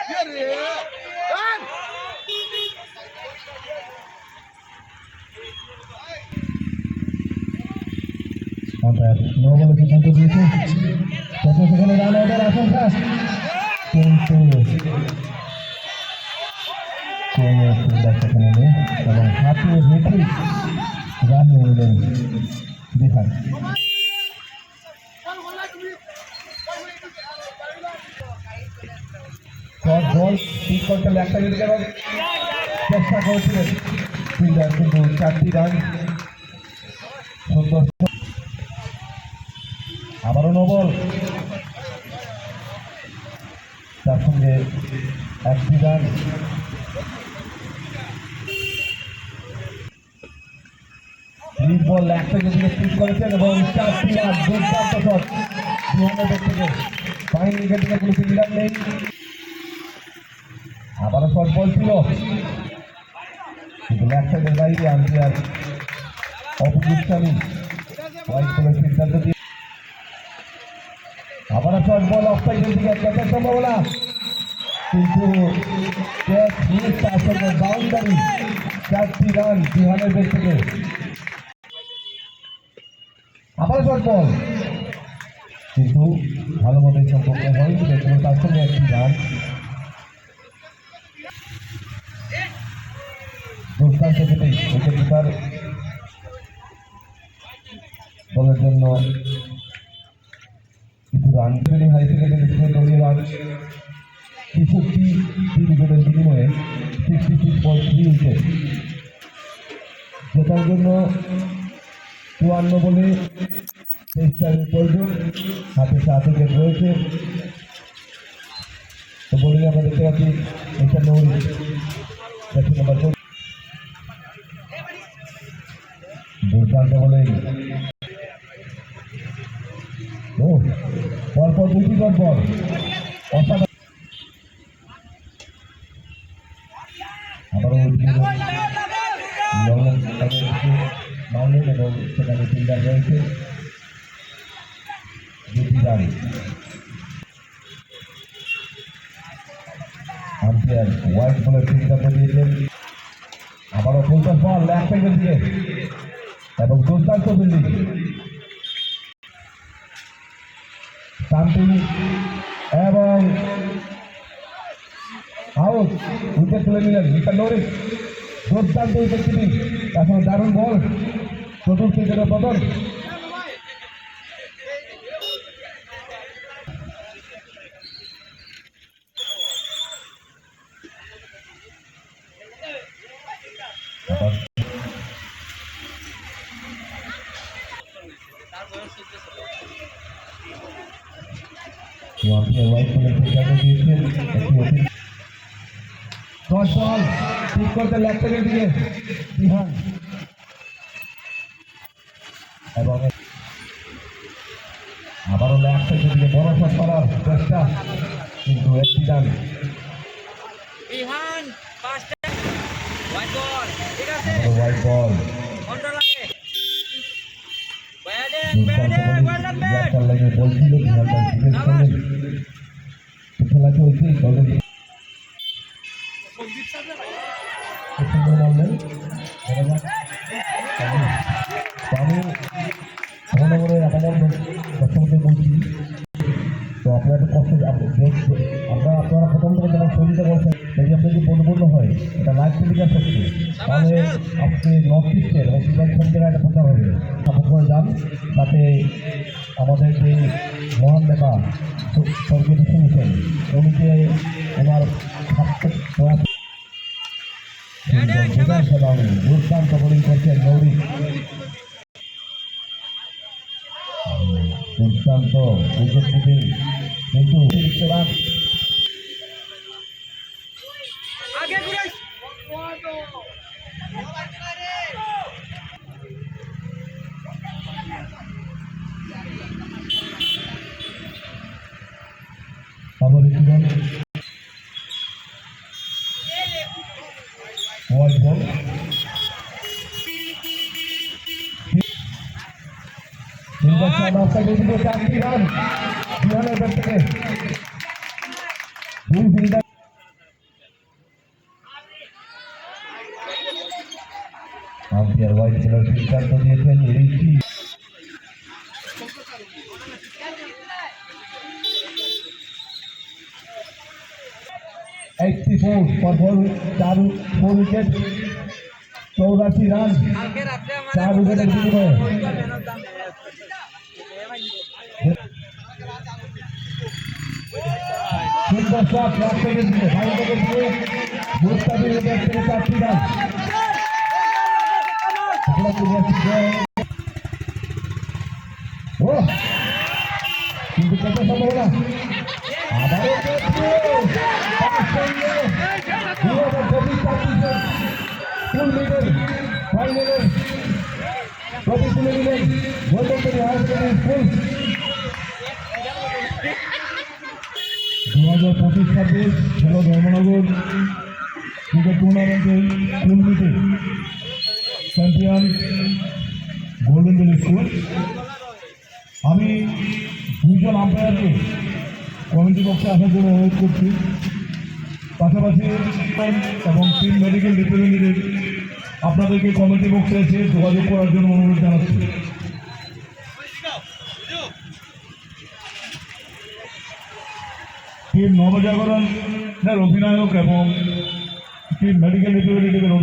No বলে সিদ্ধান্ত দিয়েছে। সেখানে রান আউটের আশঙ্কা, কিন্তু সেখানে নেই এবং হাতিয়ে রেখে রান নিয়ে নিলেন বিহার। বল ঠিক করতে একটা যদি চেষ্টা করেছিলেন ফিল্ডার, কিন্তু 4টি রান। সুন্দর, আবারও নো বল, তার সঙ্গে 1টি রান। বল একটা দিকে স্পিড করেছেন এবং 4টি রান। দুর্দান্ত শট বিহানের থেকে, ফাইন উইকেট থেকে কোনো ফিল্ডার নেই। আবারও শর্ট বল ছিল, কিন্তু লেগ সাইডের বাইরে আম্পায়ার অপগুচ্ছামী হোয়াইট বলের সিদ্ধান্ত দিয়ে আবারও শর্ট বল অফ সাইডের দিকে ক্যাচের সম্ভাবনা, কিন্তু ক্যাচ মিস, তার সঙ্গে বাউন্ডারি। 4টি রান বিহানের দিক থেকে। আবারও শর্ট বল, কিন্তু ভালো মতো সম্পর্ক হয়নি, কিন্তু তার সঙ্গে 1টি রান। দুর্দান্ত থেকে উইকেট কিপার দলের জন্য কিছু রান হাই সেকেন্ডারি দলীয় রান 63 উইকেটের বিনিময়ে 66.3 উইকেট। জেতার জন্য 54 বলে 23 রানের প্রয়োজন, হাতে 7 উইকেট রয়েছে। তো বোলিং আমরা দেখতে পাচ্ছি মিস্টার নৌরি, ব্যাটিং নাম্বার 4। দুর্দান্ত বলে পরপর 2টি ডট বল, অসাধারণ। আবারও মাউন্টেন এবং সেখানে ফিল্ডার রয়েছে। 2টি রান। আম্পায়ার হোয়াইট বলের সিদ্ধান্ত দিয়েছেন। আবারও ফুলটস বল লেগ সাইডের দিকে এবং দুর্দান্ত ফিল্ডিং। শান্তি এবং আউট, উইকেট তুলে নিলেন মিস্টার নৌরি। দুর্দান্ত উইকেট কিপিং, এখন দারুণ বল, চতুর্থ উইকেটের পতন। দশ বল ঠিক করতে লেগ সাইডের দিকে বিহান এবং আবারও লেগ সাইডের দিকে বড় শট করার চেষ্টা, কিন্তু 1টি রান। হোয়াইট বল বলছিল খেলা চলছে দলের আমি মনে আমার দর্শকদের বলছি, তো আপনারা একটু কষ্ট আপনারা প্রথম থেকে যখন ছবিটা বলছেন যদি আপনার যদি বন্ধুবন্ধ হয় এটা লাইভ টেলিকাস্ট হচ্ছে, তাহলে আপনি নর্থ ইস্টের এবং সব জায়গায় এটা প্রচার হবে। সাপোর্ট করে যান, তাতে আমাদের যে মহান নেতা স্বর্গীয় শুনেছেন উনিকে ওনার প্রয়াস দুর্দান্ত বোলিং করছেন নৌরি। দুর্দান্ত উইকেট কিপিং, কিন্তু রান। হোয়াইট বল, সিদ্ধান্ত নিয়েছেন ঋষি। চার 4 উইকেট 84 রান 4 উইকেটের বিনিময়ে। সুন্দর শট লাস্ট থেকে দিয়ে ফাইন থেকে দিয়ে মুস্তাফিজ ব্যাট থেকে 4টি রান। ও কিন্তু কত সম্ভাবনা আবারও ফাইনালের ট্রফি তুলে দিলেন গোল্ডেন হায়ার সেকেন্ডারি স্কুল। 2025-26 খেলো ধর্মনগর ক্রিকেট টুর্নামেন্টের স্কুল মিটে চ্যাম্পিয়ন গোল্ডেন ভ্যালি স্কুল। আমি 2 জন আম্পায়ারকে কমিটি পক্ষে আসার জন্য অনুরোধ করছি, পাশাপাশি এবং টিম মেডিকেল রিপ্রেজেন্টেটিভ আপনাদেরকে কমিটি পক্ষে এসে যোগাযোগ করার জন্য অনুরোধ জানাচ্ছি। টিম নবজাগরণের অধিনায়ক এবং টিম মেডিকেল রিপ্রেজেন্টেটিভের